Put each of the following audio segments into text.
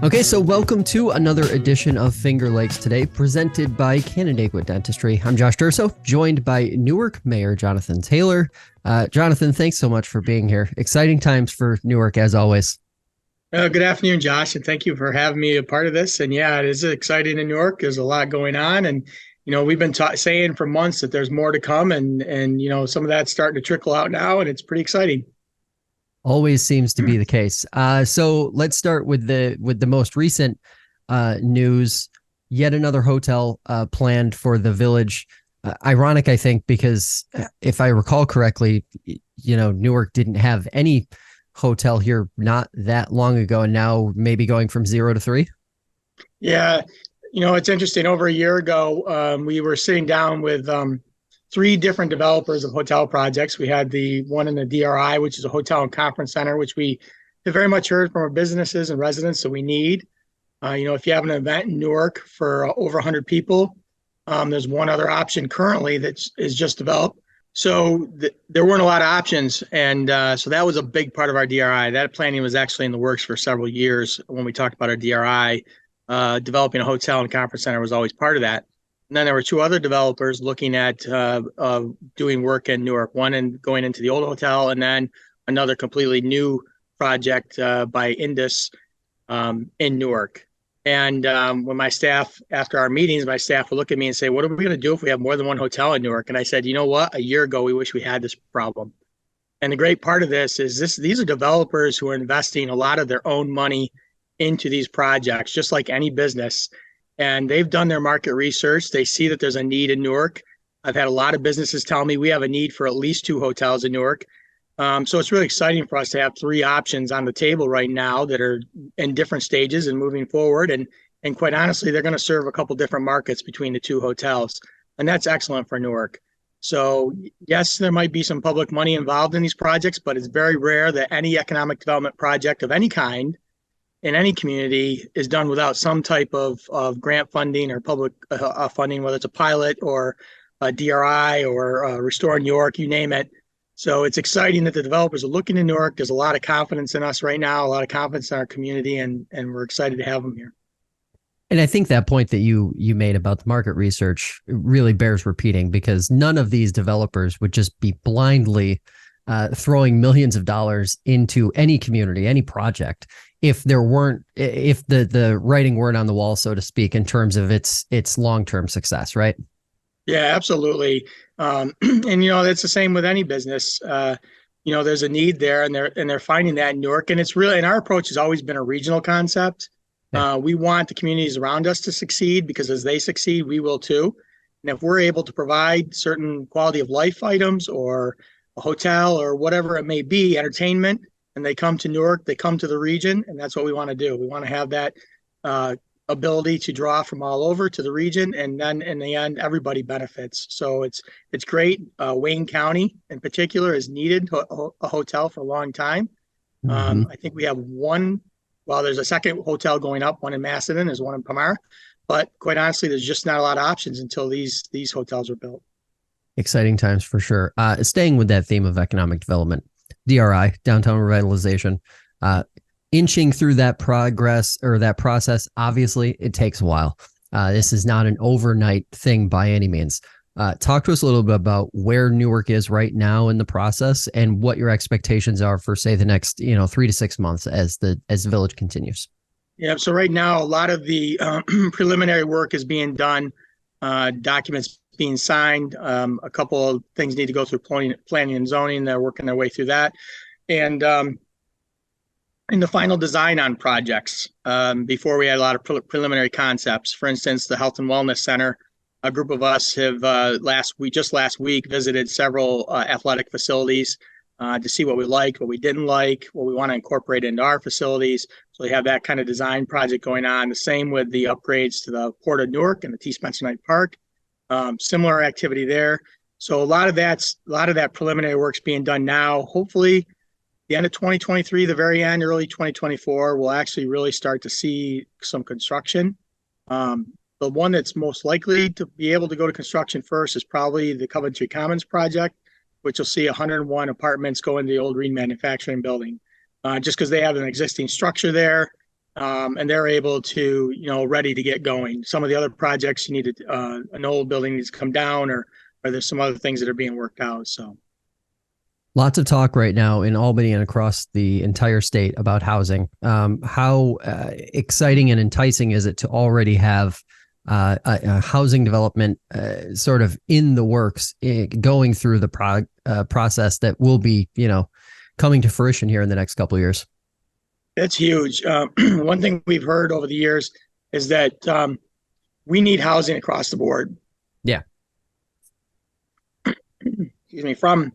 Okay, so welcome to another edition of Finger Lakes Today, presented by Canandaigua Dentistry. I'm Josh Durso, joined by Newark Mayor Jonathan Taylor. Jonathan, thanks so much for being here. Exciting times for Newark, as always. Good afternoon, Josh, and thank you for having me a part of this. And yeah, it is exciting in Newark. There's a lot going on, and we've been saying for months that there's more to come, and some of that's starting to trickle out now, and it's pretty exciting. Always seems to be the case. So let's start with the most recent news. Yet another hotel planned for the village. Ironic, I think, because if I recall correctly, Newark didn't have any hotel here not that long ago, and now maybe going from 0 to 3. Yeah, it's interesting. Over a year ago, we were sitting down with 3 different developers of hotel projects. We had the one in the DRI, which is a hotel and conference center, which we have very much heard from our businesses and residents that we need. If you have an event in Newark for over 100 people, there's one other option currently that is just developed. So there weren't a lot of options. And so that was a big part of our DRI. That planning was actually in the works for several years. When we talked about our DRI, developing a hotel and conference center was always part of that. And then there were 2 other developers looking at doing work in Newark, one and going into the old hotel, and then another completely new project by Indus in Newark. And when my staff, after our meetings, my staff would look at me and say, what are we going to do if we have more than one hotel in Newark? And I said, you know what? A year ago, we wish we had this problem. And the great part of this is these are developers who are investing a lot of their own money into these projects, just like any business. And they've done their market research. They see that there's a need in Newark. I've had a lot of businesses tell me we have a need for at least 2 hotels in Newark. So it's really exciting for us to have 3 options on the table right now that are in different stages and moving forward. And quite honestly, they're going to serve a couple different markets between the 2 hotels. And that's excellent for Newark. So yes, there might be some public money involved in these projects, but it's very rare that any economic development project of any kind in any community is done without some type of grant funding or public funding, whether it's a pilot or a DRI or Restore New York, you name it. So it's exciting that the developers are looking in Newark. There's a lot of confidence in us right now, a lot of confidence in our community, and we're excited to have them here. And I think that point that you made about the market research really bears repeating, because none of these developers would just be blindly throwing millions of dollars into any community, any project, if the writing weren't on the wall, so to speak, in terms of its long-term success, right? Yeah, absolutely. And that's the same with any business. There's a need there, and they're finding that in Newark. And it's really, and our approach has always been a regional concept. Yeah. We want the communities around us to succeed, because as they succeed, we will too. And if we're able to provide certain quality of life items or a hotel or whatever it may be, entertainment, and they come to Newark, they come to the region, and that's what we want to do. We want to have that ability to draw from all over to the region, and then in the end, everybody benefits. So it's great. Wayne County in particular has needed a hotel for a long time. Mm-hmm. I think we have one. Well, there's a second hotel going up, one in Macedon, there's one in Palmyra, but quite honestly, there's just not a lot of options until these hotels are built. Exciting times for sure. Staying with that theme of economic development, DRI, downtown revitalization, inching through that progress or that process. Obviously, it takes a while. This is not an overnight thing by any means. Talk to us a little bit about where Newark is right now in the process and what your expectations are for, say, the next 3 to 6 months as the village continues. Yeah. So right now, a lot of the preliminary work is being done. Documents being signed. A couple of things need to go through planning and zoning. They're working their way through that. And in the final design on projects, before we had a lot of preliminary concepts. For instance, the Health and Wellness Center, a group of us have last week visited several athletic facilities to see what we liked, what we didn't like, what we want to incorporate into our facilities. So we have that kind of design project going on. The same with the upgrades to the Port of Newark and the T. Spencer Knight Park. Similar activity there. So a lot of that preliminary work's being done now. Hopefully, the end of 2023, the very end, early 2024, we'll actually really start to see some construction. The one that's most likely to be able to go to construction first is probably the Coventry Commons project, which you'll see 101 apartments go into the old Reed Manufacturing Building, just because they have an existing structure there, and they're able to, ready to get going. Some of the other projects, you need an old building needs to come down, or there's some other things that are being worked out. So. Lots of talk right now in Albany and across the entire state about housing. How exciting and enticing is it to already have a housing development sort of in the works, going through the process that will be, coming to fruition here in the next couple of years? It's huge. One thing we've heard over the years is that we need housing across the board. Yeah. Excuse me. From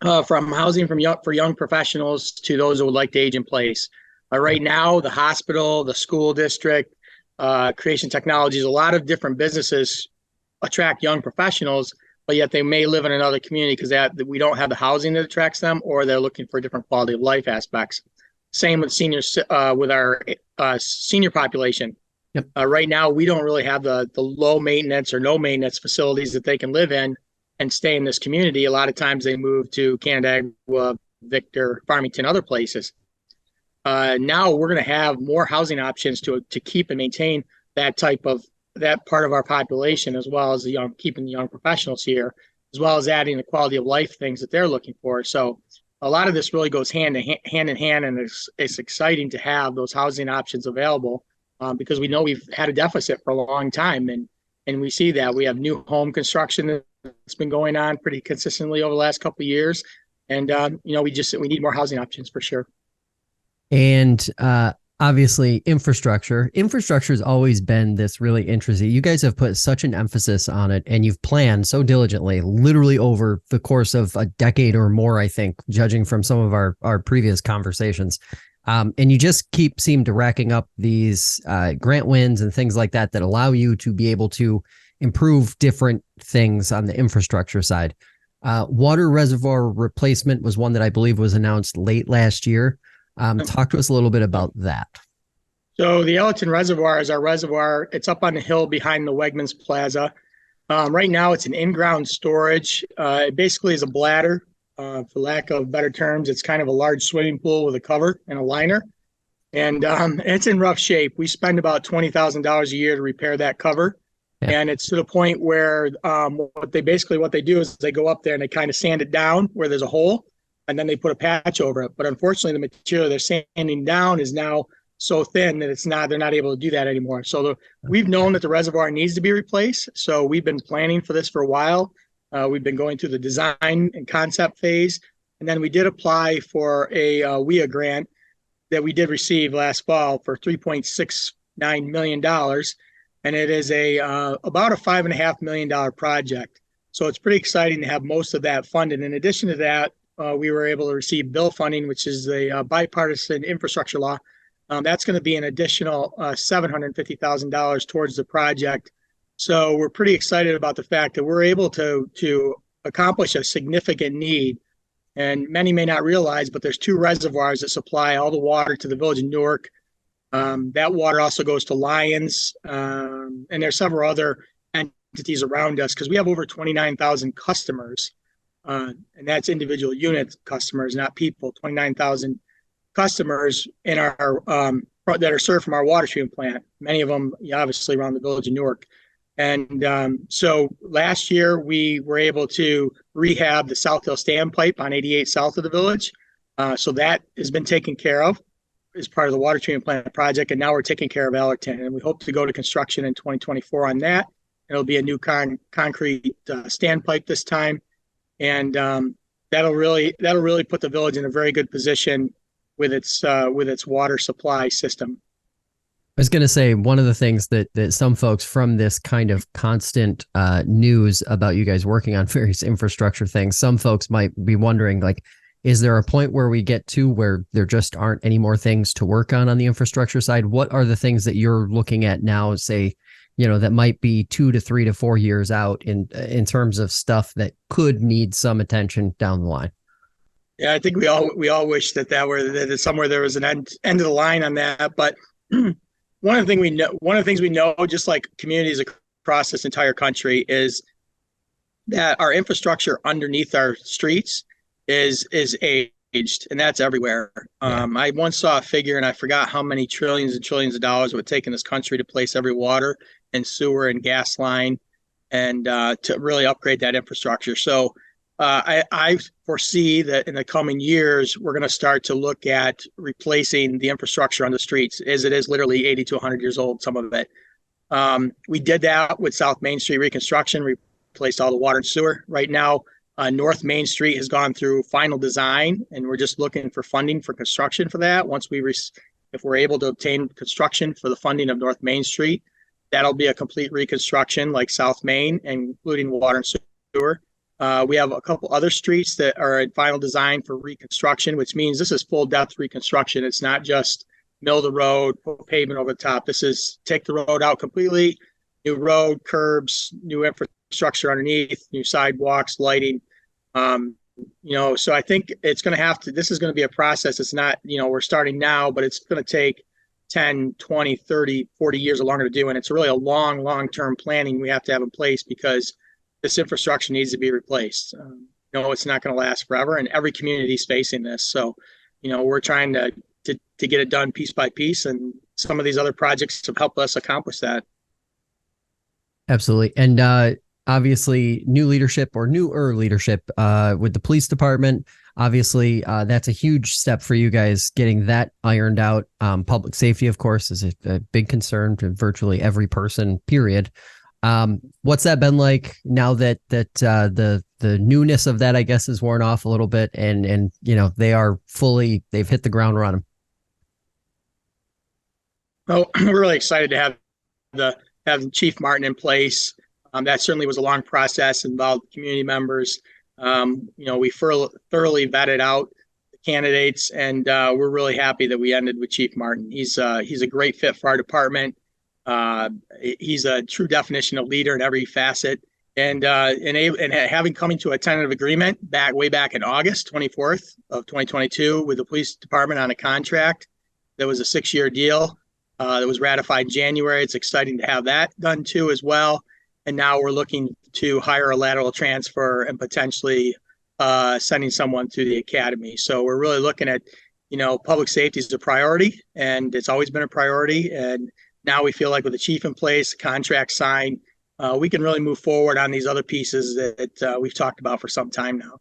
housing for young professionals to those who would like to age in place. Right now, the hospital, the school district, Creation Technologies, a lot of different businesses attract young professionals, but yet they may live in another community because we don't have the housing that attracts them, or they're looking for different quality of life aspects. Same with seniors, with our senior population. Yep. Right now, we don't really have the low maintenance or no maintenance facilities that they can live in and stay in this community. A lot of times they move to Canandaigua, Victor, Farmington, other places. Now we're going to have more housing options to keep and maintain that part of our population, as well as keeping the young professionals here, as well as adding the quality of life things that they're looking for. So a lot of this really goes hand in hand, and it's exciting to have those housing options available, because we know we've had a deficit for a long time, and we see that we have new home construction that's been going on pretty consistently over the last couple of years, and we need more housing options for sure. And obviously, infrastructure has always been this really interesting. You guys have put such an emphasis on it, and you've planned so diligently, literally over the course of a decade or more, I think, judging from some of our previous conversations. And you just seem to racking up these grant wins and things like that allow you to be able to improve different things on the infrastructure side. Water reservoir replacement was one that I believe was announced late last year. Talk to us a little bit about that. So the Ellerton Reservoir is our reservoir. It's up on the hill behind the Wegmans Plaza. Right now, it's an in-ground storage. It basically is a bladder. For lack of better terms, it's kind of a large swimming pool with a cover and a liner. And it's in rough shape. We spend about $20,000 a year to repair that cover. Yeah. And it's to the point where what they do is they go up there and they kind of sand it down where there's a hole, and then they put a patch over it. But unfortunately, the material they're sanding down is now so thin that they're not able to do that anymore. So we've known that the reservoir needs to be replaced. So we've been planning for this for a while. We've been going through the design and concept phase. And then we did apply for a WIA grant that we did receive last fall for $3.69 million. And it is about a $5.5 million project. So it's pretty exciting to have most of that funded. In addition to that, we were able to receive bill funding, which is a bipartisan infrastructure law. That's going to be an additional $750,000 towards the project. So we're pretty excited about the fact that we're able to accomplish a significant need. And many may not realize, but there's two reservoirs that supply all the water to the village of Newark. That water also goes to Lyons, and there's several other entities around us, because we have over 29,000 customers, and that's individual unit customers, not people. 29,000 customers in our that are served from our water treatment plant. Many of them, obviously, around the village of Newark. And so last year we were able to rehab the South Hill standpipe on 88 south of the village. So that has been taken care of as part of the water treatment plant project. And now we're taking care of Ellerton, and we hope to go to construction in 2024 on that. It'll be a new concrete standpipe this time. And that'll really put the village in a very good position with its water supply system. I was going to say, one of the things that some folks from this kind of constant news about you guys working on various infrastructure things, some folks might be wondering, like, is there a point where we get to where there just aren't any more things to work on the infrastructure side? What are the things that you're looking at now, say, that might be 2 to 3 to 4 years out in terms of stuff that could need some attention down the line? Yeah, I think we all wish that somewhere there was an end of the line on that, but one of the things we know, just like communities across this entire country, is that our infrastructure underneath our streets is aged, and that's everywhere. Yeah. I once saw a figure, and I forgot how many trillions and trillions of dollars it would take in this country to place every water and sewer and gas line, and to really upgrade that infrastructure. So I foresee that in the coming years, we're going to start to look at replacing the infrastructure on the streets, as it is literally 80 to 100 years old, some of it. We did that with South Main Street reconstruction, replaced all the water and sewer. Right now, North Main Street has gone through final design, and we're just looking for funding for construction for that. If we're able to obtain construction for the funding of North Main Street, that'll be a complete reconstruction like South Main, including water and sewer. We have a couple other streets that are in final design for reconstruction, which means this is full depth reconstruction. It's not just mill the road, put pavement over the top. This is take the road out completely, new road, curbs, new infrastructure underneath, new sidewalks, lighting. So I think it's going to this is going to be a process. It's not, we're starting now, but it's going to take 10, 20, 30, 40 years or longer to do. And it's really a long-term planning we have to have in place, because this infrastructure needs to be replaced. It's not going to last forever, and every community is facing this. So, we're trying to get it done piece by piece, and some of these other projects have helped us accomplish that. Absolutely. And obviously newer leadership with the police department. Obviously, that's a huge step for you guys, getting that ironed out. Public safety, of course, is a big concern to virtually every person, period. What's that been like now that the newness of that, I guess, is worn off a little bit, and they've hit the ground running? Well, we're really excited to have Chief Martin in place. That certainly was a long process, involved community members. We thoroughly vetted out the candidates, and we're really happy that we ended with Chief Martin. He's a great fit for our department. He's a true definition of leader in every facet, and having coming to a tentative agreement way back in August 24th of 2022 with the police department on a contract that was a 6-year deal that was ratified in January. It's exciting to have that done too as well. And now we're looking to hire a lateral transfer and potentially sending someone to the academy. So we're really looking at, public safety is a priority, and it's always been a priority. And now we feel like with the chief in place, contract signed, we can really move forward on these other pieces that we've talked about for some time now.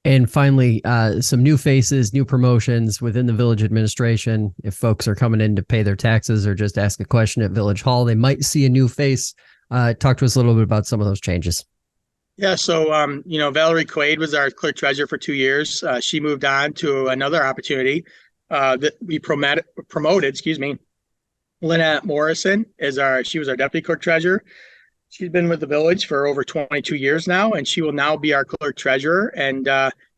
And finally, some new faces, new promotions within the village administration. If folks are coming in to pay their taxes or just ask a question at Village Hall, they might see a new face. Talk to us a little bit about some of those changes. Yeah, so, Valerie Quaid was our clerk treasurer for 2 years. She moved on to another opportunity that we promoted, Lynette Morrison she was our deputy clerk treasurer. She's been with the village for over 22 years now, and she will now be our clerk treasurer. And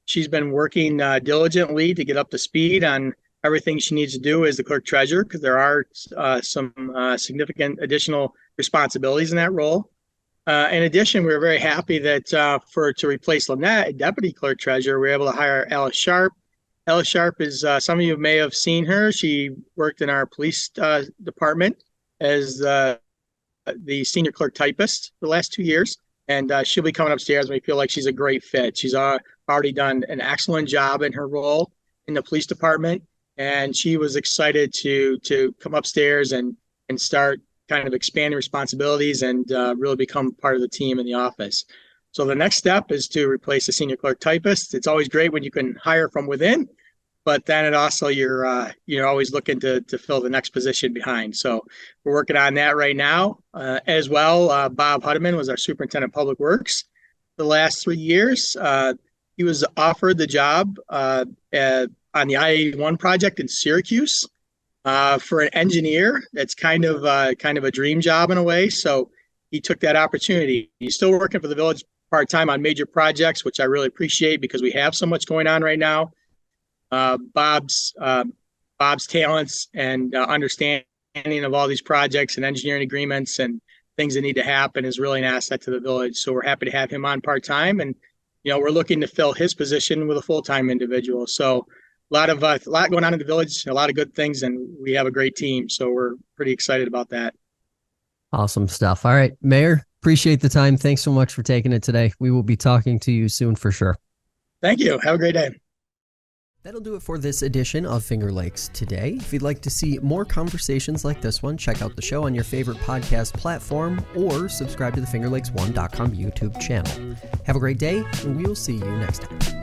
she's been working diligently to get up to speed on everything she needs to do as the clerk treasurer, because there are some significant additional responsibilities in that role. In addition, we were very happy that to replace Lynette, deputy clerk treasurer, we were able to hire Alice Sharp. Alice Sharp is, some of you may have seen her. She worked in our police department as the senior clerk typist for the last 2 years. And she'll be coming upstairs, and we feel like she's a great fit. She's already done an excellent job in her role in the police department. And she was excited to come upstairs and start kind of expanding responsibilities and really become part of the team in the office. So the next step is to replace the senior clerk typist. It's always great when you can hire from within, but then it also you're always looking to fill the next position behind. So we're working on that right now. As well, Bob Huddeman was our superintendent of public works the last 3 years. He was offered the job on the I-81 project in Syracuse for an engineer. That's kind of a dream job in a way. So he took that opportunity. He's still working for the village part-time on major projects, which I really appreciate because we have so much going on right now. Bob's talents and understanding of all these projects and engineering agreements and things that need to happen is really an asset to the village. So we're happy to have him on part-time, and we're looking to fill his position with a full-time individual. So a lot going on in the village, a lot of good things, and we have a great team. So we're pretty excited about that. Awesome stuff. All right, Mayor, appreciate the time. Thanks so much for taking it today. We will be talking to you soon for sure. Thank you. Have a great day. That'll do it for this edition of Finger Lakes Today. If you'd like to see more conversations like this one, check out the show on your favorite podcast platform or subscribe to the FingerLakes1.com YouTube channel. Have a great day, and we will see you next time.